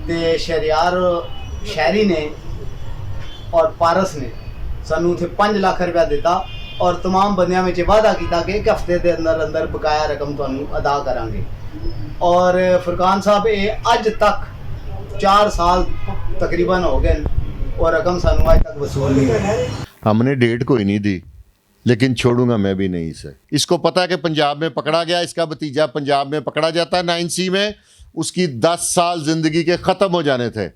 ਤੇ ਸ਼ਹਿਰਿਆਰ ਸ਼ਹਿਰੀ ਨੇ ਔਰ ਪਾਰਸ ਨੇ ਸਾਨੂੰ ਉੱਥੇ 5 ਲੱਖ ਰੁਪਇਆ ਦਿੱਤਾ ਔਰ तमाम ਬੰਦਿਆਂ ਵਿੱਚ ਵਾਅਦਾ ਕੀਤਾ ਕਿ ਇੱਕ ਹਫ਼ਤੇ ਦੇ ਅੰਦਰ ਅੰਦਰ ਬਕਾਇਆ ਰਕਮ ਤੁਹਾਨੂੰ ਅਦਾ ਕਰਾਂਗੇ। ਔਰ ਫੁਰਕਾਨ ਸਾਹਿਬ ਇਹ ਅੱਜ ਤੱਕ 4 साल तकरीबन हो गए और रकम सानू आज तक वसूल नहीं हुई। हमने डेट कोई नहीं दी, लेकिन छोड़ूंगा मैं भी नहीं इसे। इसको पता है कि पंजाब में पकड़ा गया, इसका भतीजा पंजाब में पकड़ा जाता है 9C में, उसकी 10 साल ज़िंदगी के ख़त्म हो जाने थे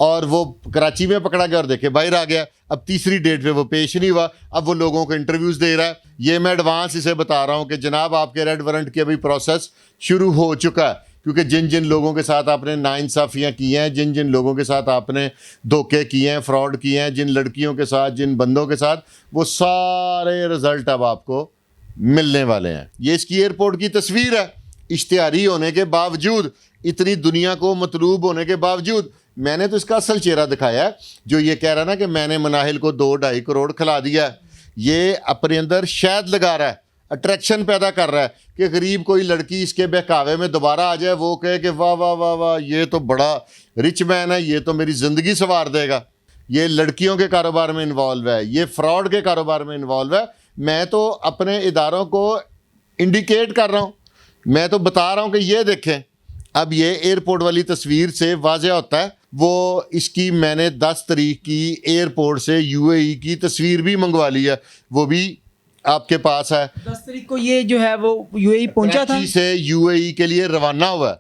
और वो कराची में पकड़ा गया और देखे बाहर आ गया। अब तीसरी डेट पे वो पेश नहीं हुआ, अब वो लोगों को इंटरव्यूज़ दे रहा है। ये मैं एडवांस इसे बता रहा हूँ कि जनाब आपके रेड वारंट की अभी प्रोसेस शुरू हो चुका है, क्योंकि जिन जिन लोगों के साथ आपने नाइंसाफ़ियाँ की हैं, जिन जिन लोगों के साथ आपने धोखे किए हैं, फ्रॉड किए हैं, जिन लड़कियों के साथ, जिन बंदों के साथ, वो सारे रिज़ल्ट अब आपको मिलने वाले हैं। ये इसकी एयरपोर्ट की तस्वीर है। इश्तिहारी होने के बावजूद, इतनी दुनिया को मतलूब होने के बावजूद, मैंने तो इसका असल चेहरा दिखाया है। जो ये कह रहा है ना कि मैंने मनाहिल को 2-2.5 करोड़ खिला दिया है, ये अपने अंदर शहद लगा रहा है, अट्रैक्शन पैदा कर रहा है कि गरीब कोई लड़की इसके बहकावे में दोबारा आ जाए, वो कहे कि वाह वाह वाह वाह ये तो बड़ा रिच मैन है, ये तो मेरी ज़िंदगी संवार देगा। ये लड़कियों के कारोबार में इन्वॉल्व है, ये फ्रॉड के कारोबार में इन्वॉल्व है। मैं तो अपने इदारों को इंडिकेट कर रहा हूँ, मैं तो बता रहा हूँ कि ये देखें। अब ये एयरपोर्ट वाली तस्वीर से वाज़ेह होता है, वो इसकी मैंने 10 तारीख की एयरपोर्ट से UAE की तस्वीर भी मंगवा ली है, वो भी आपके पास है। 10 तारीख को ये जो है वो UAE पहुंचा था, कराची से UAE के लिए रवाना हुआ है।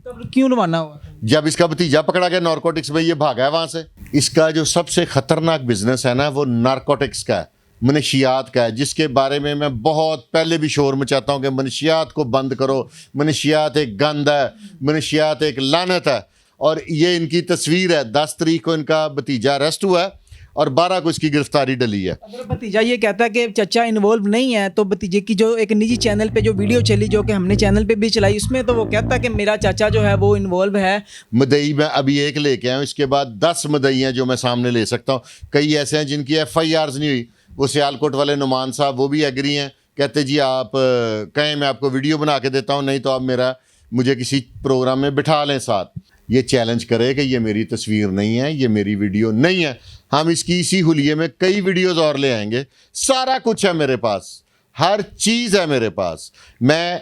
तब क्यों रवाना हुआ? जब इसका भतीजा पकड़ा गया नारकोटिक्स में, ये भागा है वहाँ से। इसका जो सबसे ख़तरनाक बिजनेस है ना, वो नारकोटिक्स का है, मनशियात का है, जिसके बारे में मैं बहुत पहले भी शोर मचाता हूँ कि मनशियात को बंद करो, मनशियात एक गंद है, मनशियात एक लानत है। और ये इनकी तस्वीर है। 10 तारीख को इनका भतीजा अरेस्ट हुआ है और 12 को इसकी गिरफ्तारी डली है। अगर भतीजा ये कहता है कि चचा इन्वॉल्व नहीं है, तो भतीजे की जो एक निजी चैनल पे जो वीडियो चली, जो कि हमने चैनल पे भी चलाई, उसमें तो वो कहता है कि मेरा चाचा जो है वो इन्वॉल्व है। मदई मैं अभी एक लेके आया हूँ, इसके बाद 10 मदई हैं जो मैं सामने ले सकता हूँ। कई ऐसे हैं जिनकी FIRs नहीं हुई। वो सियालकोट वाले नुमान साहब, वो भी एग्री हैं, कहते जी आप कहें मैं आपको वीडियो बना के देता हूँ, नहीं तो आप मुझे किसी प्रोग्राम में बिठा लें साथ। ये चैलेंज करे कि ये मेरी तस्वीर नहीं है, ये मेरी वीडियो नहीं है। हम इसकी इसी हुलिये में कई वीडियोस और ले आएंगे। सारा कुछ है मेरे पास, हर चीज़ है मेरे पास। मैं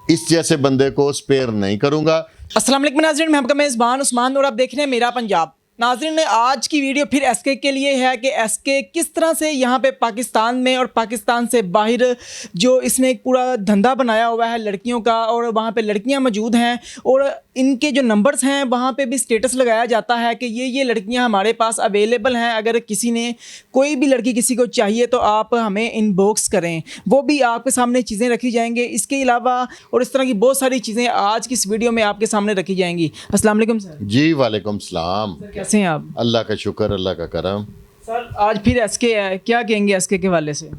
इस जैसे बंदे को स्पेयर नहीं करूँगा। अस्सलाम वालेकुम नाज़रीन, मैं आपका मेज़बान उस्मान और आप देख रहे हैं मेरा पंजाब। नाज़रीन, आज की वीडियो फिर SK के लिए है कि SK किस तरह से यहाँ पे पाकिस्तान में और पाकिस्तान से बाहर जो इसने एक पूरा धंधा बनाया हुआ है लड़कियों का, और वहाँ पे लड़कियाँ मौजूद हैं और इनके जो नंबर्स हैं वहाँ पे भी स्टेटस लगाया जाता है कि ये लड़कियाँ हमारे पास अवेलेबल हैं, अगर किसी ने कोई भी लड़की किसी को चाहिए तो आप हमें इनबॉक्स करें। वो भी आपके सामने चीज़ें रखी जाएंगी। इसके अलावा और इस तरह की बहुत सारी चीज़ें आज की इस वीडियो में आपके सामने रखी जाएंगी। अस्सलाम वालेकुम सर। जी वालेकुम सलाम। कैसे हैं आप? अल्लाह का शुक्र, अल्लाह का करम। सर आज फिर SK है, क्या कहेंगे SK के हवाले से?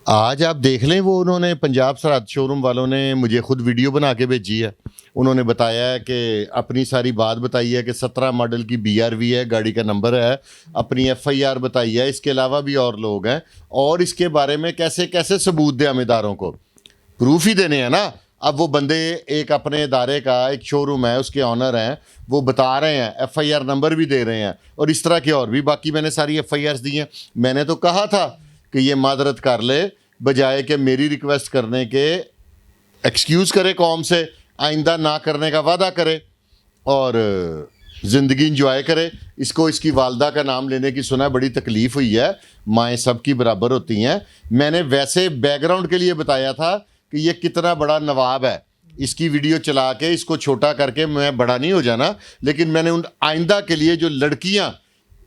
आज आप देख लें, वो उन्होंने पंजाब सरहद शोरूम वालों ने मुझे खुद वीडियो बना के भेजी है। उन्होंने बताया है कि अपनी सारी बात बताई है कि 17 मॉडल की BRV है, गाड़ी का नंबर है, अपनी FIR बताई है। इसके अलावा भी और लोग हैं और इसके बारे में कैसे कैसे सबूत दें हम इदारों को, प्रूफ ही देने हैं ना। अब वो बंदे एक अपने इदारे का एक शोरूम है, उसके ऑनर हैं, वो बता रहे हैं, FIR नंबर भी दे रहे हैं और इस तरह के और भी बाकी मैंने सारी FIRs दी हैं। मैंने तो कहा था कि ये मादरत कर ले, बजाय कि मेरी रिक्वेस्ट करने के एक्सक्यूज़ करे, कौम से आइंदा ना करने का वादा करे और ज़िंदगी इंजॉय करे। इसको इसकी वालदा का नाम लेने की सुना बड़ी तकलीफ़ हुई है। माएँ सब की बराबर होती हैं। मैंने वैसे बैकग्राउंड के लिए बताया था कि ये कितना बड़ा नवाब है। इसकी वीडियो चला के इसको छोटा करके मैं बड़ा नहीं हो जाना, लेकिन मैंने उन आइंदा के लिए जो लड़कियां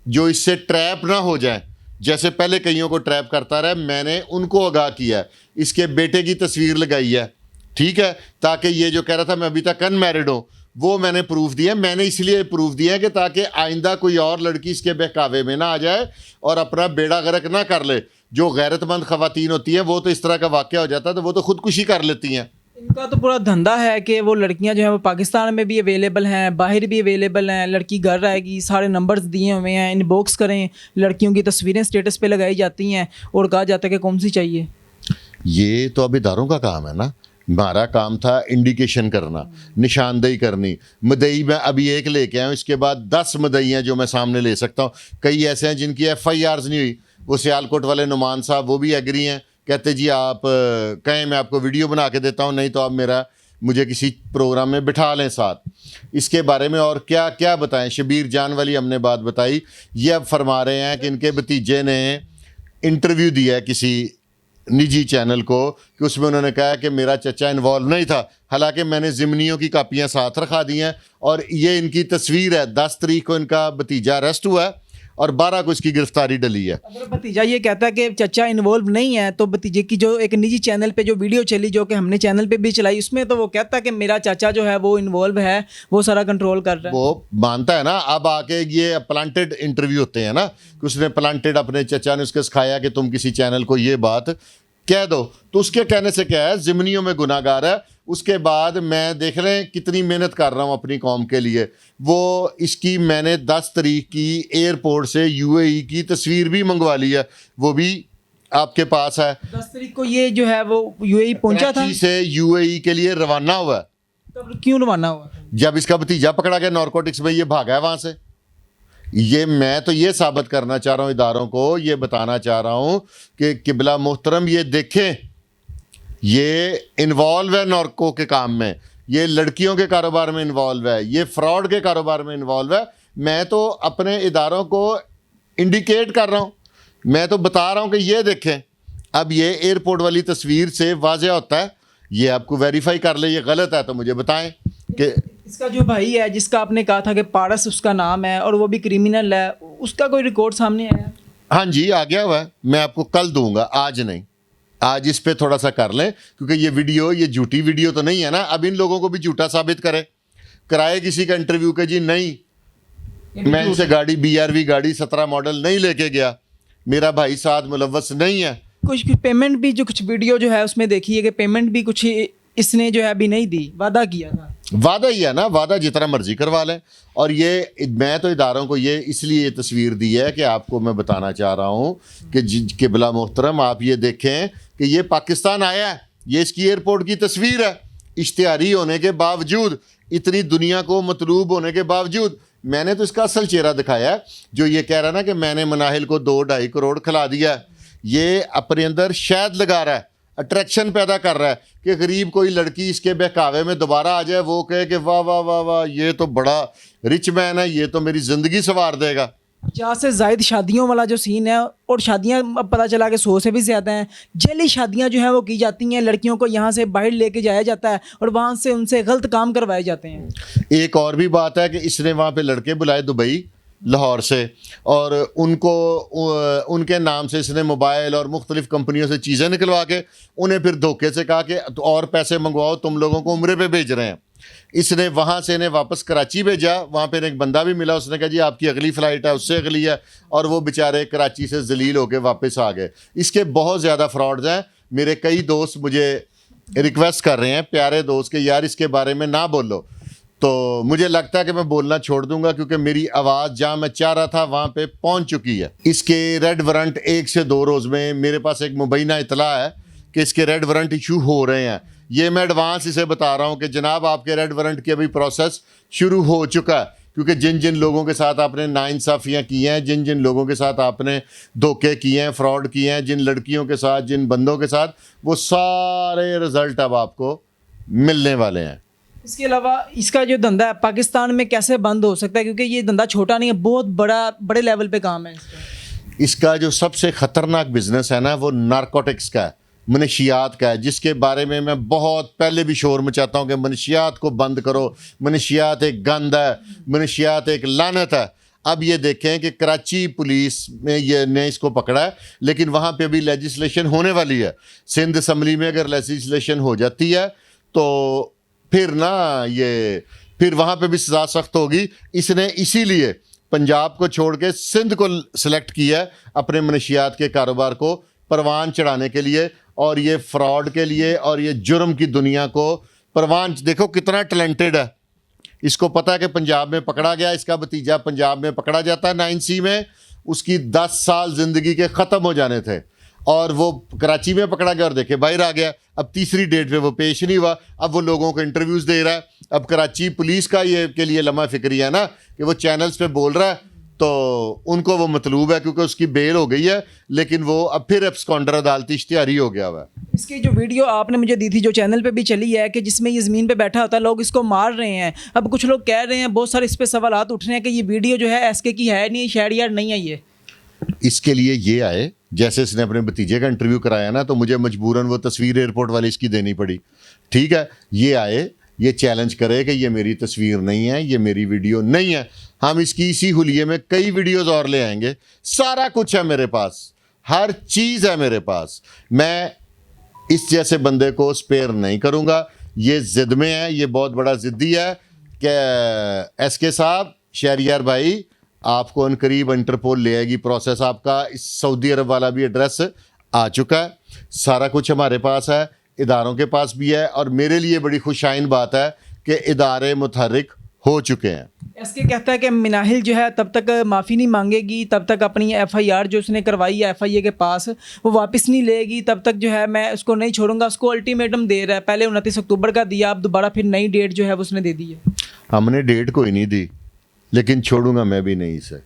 जो इससे ट्रैप ना हो जाएं, जैसे पहले कईयों को ट्रैप करता रहा, मैंने उनको आगाह किया है। इसके बेटे की तस्वीर लगाई है, ठीक है, ताकि ये जो कह रहा था मैं अभी तक अनमैरिड हूँ, वो मैंने प्रूफ दिया। मैंने इसलिए प्रूफ दिया कि ताकि आइंदा कोई और लड़की इसके बहकावे में ना आ जाए और अपना बेड़ा गर्क ना कर ले। जो गैरतमंद ख़वातीन होती हैं वो तो इस तरह का वाक़या हो जाता है तो वो तो ख़ुदकुशी कर लेती हैं। इनका तो पूरा धंधा है कि वो लड़कियां जो है वो पाकिस्तान में भी अवेलेबल हैं, बाहर भी अवेलेबल हैं। लड़की घर रहेगी, सारे नंबर्स दिए हुए हैं, इनबॉक्स करें। लड़कियों की तस्वीरें स्टेटस पे लगाई जाती हैं और कहा जाता है कि कौन सी चाहिए। ये तो अब इदारों का काम है ना। हमारा काम था इंडिकेशन करना, निशानदेही करनी। मदई मैं अभी एक लेके आया हूँ, इसके बाद 10 मदई हैं जो मैं सामने ले सकता हूँ। कई ऐसे हैं जिनकी FIRs नहीं हुई, वो सियालकोट वाले नुमान साहब वो भी एग्री हैं, कहते जी आप कहें मैं आपको वीडियो बना के देता हूँ, नहीं तो आप मुझे किसी प्रोग्राम में बिठा लें साथ। इसके बारे में और क्या क्या बताएं। शबीर जान वाली हमने बात बताई, ये अब फरमा रहे हैं कि इनके भतीजे ने इंटरव्यू दिया है किसी निजी चैनल को, कि उसमें उन्होंने कहा कि मेरा चचा इन्वॉल्व नहीं था। हालांकि मैंने ज़िमनियों की कापियां साथ रखा दी हैं और ये इनकी तस्वीर है। 10 तारीख को इनका भतीजा अरेस्ट हुआ है और 12 को इसकी गिरफ्तारी डली है। अगर भतीजा ये कहता है कि चचा इन्वॉल्व नहीं है, तो भतीजे की जो एक निजी चैनल पे जो वीडियो चली, जो कि हमने चैनल पे भी चलाई, उसमें तो वो कहता है कि मेरा चाचा जो है वो इन्वॉल्व है, वो सारा कंट्रोल कर रहा है। वो मानता है ना। अब आके ये प्लांटेड इंटरव्यू होते हैं ना, कि उसने प्लांटेड, अपने चचा ने उसके सिखाया कि तुम किसी चैनल को ये बात कह दो, तो उसके कहने से क्या है, ज़िमनियों में गुनाहगार है। उसके बाद मैं देख रहे हैं कितनी मेहनत कर रहा हूँ अपनी कौम के लिए। वो इसकी मैंने 10 तारीख की एयरपोर्ट से UAE की तस्वीर भी मंगवा ली है, वो भी आपके पास है। 10 तारीख को ये जो है वो UAE पहुंचा था, कराची से UAE के लिए रवाना हुआ है। तब क्यों रवाना हुआ? जब इसका भतीजा पकड़ा गया नारकोटिक्स में, ये भागा है वहाँ से। ये मैं तो ये साबित करना चाह रहा हूँ इदारों को, ये बताना चाह रहा हूँ कि किबला मोहतरम ये देखें, ये इन्वॉल्व है नार्को के काम में, ये लड़कियों के कारोबार में इन्वॉल्व है, ये फ्रॉड के कारोबार में इन्वॉल्व है। मैं तो अपने इदारों को इंडिकेट कर रहा हूँ, मैं तो बता रहा हूँ कि ये देखें। अब ये एयरपोर्ट वाली तस्वीर से वाज़ेह होता है, ये आपको वेरीफाई कर ले, ये गलत है तो मुझे बताएं कि इसका जो भाई है जिसका आपने कहा था कि पारस उसका नाम है और वो भी क्रिमिनल है, उसका कोई रिकॉर्ड सामने आया? हाँ जी, आ गया हुआ है। मैं आपको कल दूंगा, आज नहीं। आज इस पे थोड़ा सा कर लें, क्योंकि ये वीडियो, ये झूठी वीडियो तो नहीं है ना। अब इन लोगों को भी झूठा साबित करें, कराए किसी का इंटरव्यू के जी नहीं, मैं इनसे गाड़ी BRV गाड़ी 17 मॉडल नहीं लेके गया, मेरा भाई साथ मुलव्वस नहीं है। कुछ पेमेंट भी, जो कुछ वीडियो जो है उसमें देखी है कि पेमेंट भी कुछ इसने जो है अभी नहीं दी, वादा किया था। वादा ही है ना, वादा जितना मर्जी करवा लें। और ये मैं तो इदारों को ये इसलिए ये तस्वीर दी है कि आपको मैं बताना चाह रहा हूँ कि किबला मोहतरम आप ये देखें कि ये पाकिस्तान आया है, ये इसकी एयरपोर्ट की तस्वीर है। इश्तिहारी होने के बावजूद, इतनी दुनिया को मतलूब होने के बावजूद, मैंने तो इसका असल चेहरा दिखाया है। जो ये कह रहा है ना कि मैंने मनाहिल को 2-2.5 करोड़ खिला दिया है, ये अपने अंदर शहद लगा रहा है, अट्रैक्शन पैदा कर रहा है कि गरीब कोई लड़की इसके बहकावे में दोबारा आ जाए, वो कहे कि वाह वाह वाह वाह, ये तो बड़ा रिच मैन है, ये तो मेरी ज़िंदगी संवार देगा। 50 से ज़ायद शादियों वाला जो सीन है, और शादियां अब पता चला कि 100 से भी ज़्यादा हैं। जैली शादियां जो हैं वो की जाती हैं, लड़कियों को यहाँ से बाहर लेके जाया जाता है और वहाँ से उनसे गलत काम करवाए जाते हैं। एक और भी बात है कि इसने वहाँ पे लड़के बुलाए दुबई, लाहौर से, और उनको उनके नाम से इसने मोबाइल और मुख्तलिफ़ कंपनियों से चीज़ें निकलवा के उन्हें फिर धोखे से कहा कि और पैसे मंगवाओ, तुम लोगों को उम्रे पे भेज रहे हैं। इसने वहाँ से इन्हें वापस कराची भेजा, वहाँ पे एक बंदा भी मिला, उसने कहा जी आपकी अगली फ़्लाइट है, उससे अगली है, और वो बेचारे कराची से जलील होकर वापस आ गए। इसके बहुत ज़्यादा फ्रॉड्स हैं। मेरे कई दोस्त मुझे रिक्वेस्ट कर रहे हैं, प्यारे दोस्त, के यार इसके बारे में ना बोलो। तो मुझे लगता है कि मैं बोलना छोड़ दूंगा, क्योंकि मेरी आवाज़ जहाँ मैं चाह रहा था वहाँ पे पहुँच चुकी है। इसके रेड वारंट 1 से 2 रोज़ में मेरे पास एक मुबैना इतला है कि इसके रेड वारंट इशू हो रहे हैं। ये मैं एडवांस इसे बता रहा हूँ कि जनाब आपके रेड वारंट की अभी प्रोसेस शुरू हो चुका है, क्योंकि जिन जिन लोगों के साथ आपने नाइंसाफ़ियाँ की हैं, जिन जिन लोगों के साथ आपने धोखे किए हैं, फ्रॉड किए हैं, जिन लड़कियों के साथ, जिन बंदों के साथ, वो सारे रिज़ल्ट अब आपको मिलने वाले हैं। इसके अलावा इसका जो धंधा है पाकिस्तान में कैसे बंद हो सकता है, क्योंकि ये धंधा छोटा नहीं है, बहुत बड़े लेवल पे काम है इसका। इसका जो सबसे ख़तरनाक बिजनेस है ना, वो नारकोटिक्स का है, मनशियात का है, जिसके बारे में मैं बहुत पहले भी शोर मचाता हूँ कि मनशियात को बंद करो, मनशियात एक गंद है, मनशियात एक लानत है। अब ये देखें कि कराची पुलिस में ये ने इसको पकड़ा है, लेकिन वहाँ पे भी लेजिस्लेशन होने वाली है। सिंध असम्बली में अगर लेजिस्लेशन हो जाती है तो फिर ना ये फिर वहाँ पे भी सज़ा सख्त होगी। इसने इसीलिए पंजाब को छोड़ के सिंध को सिलेक्ट किया है अपने मनशियात के कारोबार को परवान चढ़ाने के लिए, और ये फ्रॉड के लिए, और ये जुर्म की दुनिया को परवान। देखो कितना टैलेंटेड है, इसको पता है कि पंजाब में पकड़ा गया, इसका भतीजा पंजाब में पकड़ा जाता है 9C में, उसकी 10 साल ज़िंदगी के ख़त्म हो जाने थे। और वो कराची में पकड़ा गया और देखे बाहर आ गया। अब तीसरी डेट पे वो पेश नहीं हुआ, अब वो लोगों को इंटरव्यूज़ दे रहा है। अब कराची पुलिस का ये के लिए लम्हा फिक्री है ना कि वो चैनल्स पे बोल रहा है, तो उनको वो मतलूब है क्योंकि उसकी बेल हो गई है, लेकिन वो अब फिर एब्सकॉन्डर अदालती इश्तिहारी हो गया हुआ है। इसकी जो वीडियो आपने मुझे दी थी जो चैनल पे भी चली है कि जिसमें ये ज़मीन पे बैठा होता है, लोग इसको मार रहे हैं। अब कुछ लोग कह रहे हैं, बहुत सारे इस पे सवालात उठ रहे हैं कि ये वीडियो जो है एसके की है नहीं, शहरियार नहीं है ये। इसके लिए ये आए, जैसे इसने अपने भतीजे का इंटरव्यू कराया ना, तो मुझे मजबूरन वो तस्वीर एयरपोर्ट वाली इसकी देनी पड़ी। ठीक है, ये आए, ये चैलेंज करे कि ये मेरी तस्वीर नहीं है, ये मेरी वीडियो नहीं है। हम इसकी इसी हुलिये में कई वीडियोस और ले आएंगे। सारा कुछ है मेरे पास, हर चीज़ है मेरे पास। मैं इस जैसे बंदे को स्पेयर नहीं करूँगा। ये ज़िद में है, ये बहुत बड़ा ज़िद्दी है कि एसके साहब, शहरियार भाई, आपको अनकरीब इंटरपोल ले आएगी प्रोसेस। आपका इस सऊदी अरब वाला भी एड्रेस आ चुका है, सारा कुछ हमारे पास है, इदारों के पास भी है। और मेरे लिए बड़ी खुशाइन बात है कि इदारे मुतहर्रिक हो चुके हैं। एसके कहता है कि मिनाहिल जो है तब तक माफ़ी नहीं मांगेगी, तब तक अपनी एफआईआर जो उसने करवाई है एफआईए के पास वो वापस नहीं लेगी, तब तक जो है मैं उसको नहीं छोड़ूंगा। उसको अल्टीमेटम दे रहा है, पहले 29 अक्टूबर का दिया, अब दोबारा फिर नई डेट जो है वो उसने दे दी है। हमने डेट कोई नहीं दी, लेकिन छोड़ूंगा मैं भी नहीं इसे।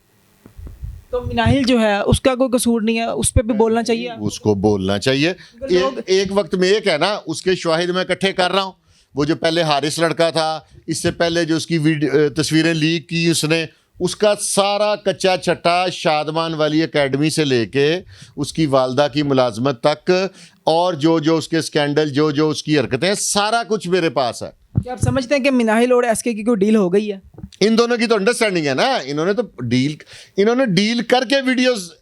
तो मिनाहिल जो है उसका कोई कसूर नहीं है, उस पर भी बोलना चाहिए। उसको बोलना चाहिए। एक वक्त में एक है ना, उसके शाहिद मैं इकट्ठे कर रहा हूँ। वो जो पहले हारिस लड़का था, इससे पहले जो उसकी तस्वीरें लीक की उसने, उसका सारा कच्चा छट्टा शादमान वाली एकेडमी से लेके उसकी वालदा की मुलाजमत तक और जो जो उसके स्कैंडल, जो जो उसकी हरकतें, सारा कुछ मेरे पास है। क्या आप समझते हैं कि मिनाहिल और एसके की कोई डील हो गई है? इन दोनों की तो अंडरस्टैंडिंग है ना। इन्होंने डील करके वीडियोस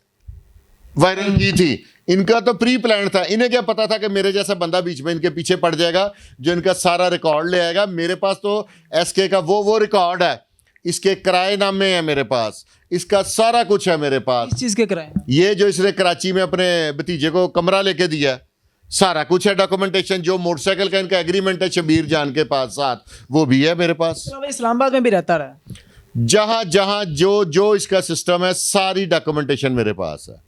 वायरल की थी। इनका तो प्री प्लान था। इन्हें क्या पता था कि मेरे जैसा बंदा बीच में इनके पीछे पड़ जाएगा जो इनका सारा रिकॉर्ड ले आएगा। मेरे पास तो एसके का वो रिकॉर्ड है, इसके किराएनामे हैं मेरे पास, इसका सारा कुछ है मेरे पास। इस चीज़ के किराए? ये जो इसने कराची में अपने भतीजे को कमरा लेके दिया है, सारा कुछ है डॉक्यूमेंटेशन। जो मोटरसाइकिल का इनका एग्रीमेंट है शबीर जान के पास साथ, वो भी है मेरे पास। इस्लामाबाद में भी रहता रहा। जहां जहां जो जो इसका सिस्टम है, सारी डॉक्यूमेंटेशन मेरे पास है।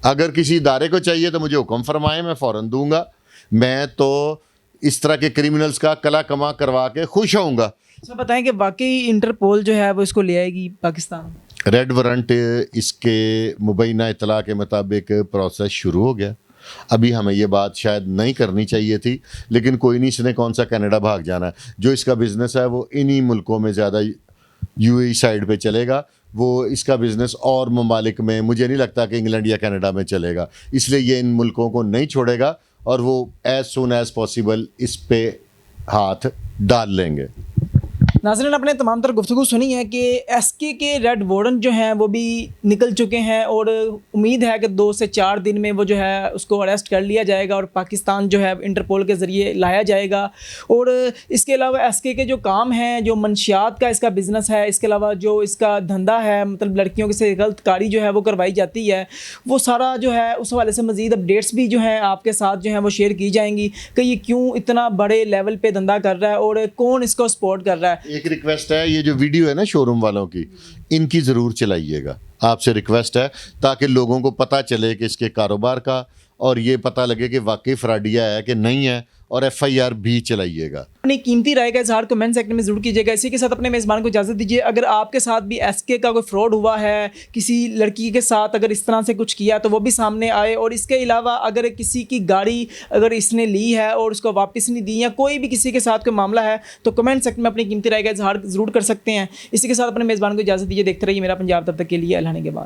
अगर किसी इदारे को चाहिए तो मुझे हुक्म फरमाएं, मैं फ़ौरन दूंगा। मैं तो इस तरह के क्रिमिनल्स का कला कमा करवा के खुश होऊंगा। अच्छा बताएं कि वाकई इंटरपोल जो है वो इसको ले आएगी पाकिस्तान? रेड वारंट इसके मुबैना इतला के मुताबिक प्रोसेस शुरू हो गया। अभी हमें ये बात शायद नहीं करनी चाहिए थी, लेकिन कोई नहीं, इसने कौन सा कनाडा भाग जाना है। जो इसका बिज़नेस है वो इन्हीं मुल्कों में, ज़्यादा यूएई साइड पे चलेगा। वो इसका बिज़नेस और ममालिक में, मुझे नहीं लगता कि इंग्लैंड या कनाडा में चलेगा। इसलिए ये इन मुल्कों को नहीं छोड़ेगा और वो एज सुन एज पॉसिबल इस पे हाथ डाल लेंगे। नाज़रीन, आपने तमाम तर गुफ्तगू सुनी है कि एसके के रेड वारंट जो हैं वो भी निकल चुके हैं और उम्मीद है कि 2 से 4 दिन में वो जो है उसको अरेस्ट कर लिया जाएगा और पाकिस्तान जो है इंटरपोल के ज़रिए लाया जाएगा। और इसके अलावा एसके के जो काम हैं, जो मंशियात का इसका बिज़नेस है, इसके अलावा जो इसका धंधा है, मतलब लड़कियों से गलत कारी जो है वो करवाई जाती है, वो सारा जो है उस हवाले से मज़ीद अपडेट्स भी जो हैं आपके साथ जो हैं वो शेयर की जाएंगी कि ये क्यों इतना बड़े लेवल पे धंधा कर रहा है और कौन इसको सपोर्ट कर रहा है। एक रिक्वेस्ट है, ये जो वीडियो है ना शोरूम वालों की, इनकी ज़रूर चलाइएगा। आपसे रिक्वेस्ट है ताकि लोगों को पता चले कि इसके कारोबार का, और ये पता लगे कि वाकई फ्रॉडिया है कि नहीं है, और एफआईआर भी चलाइएगा। अपनी कीमती राय का इजहार कमेंट सेक्शन में जरूर कीजिएगा। इसी के साथ अपने मेज़बान को इजाज़त दीजिए। अगर आपके साथ भी एसके का कोई फ्रॉड हुआ है, किसी लड़की के साथ अगर इस तरह से कुछ किया तो वो भी सामने आए। और इसके अलावा अगर किसी की गाड़ी अगर इसने ली है और उसको वापस नहीं दी, या कोई भी किसी के साथ कोई मामला है, तो कमेंट सेक्शन में अपनी कीमती राय का इजहार ज़रूर कर सकते हैं। इसी के साथ अपने मेज़बान को इजाज़त दीजिए। देखते रहिए मेरा पंजाब, तब तक के लिए अल्लाह ने के बाद।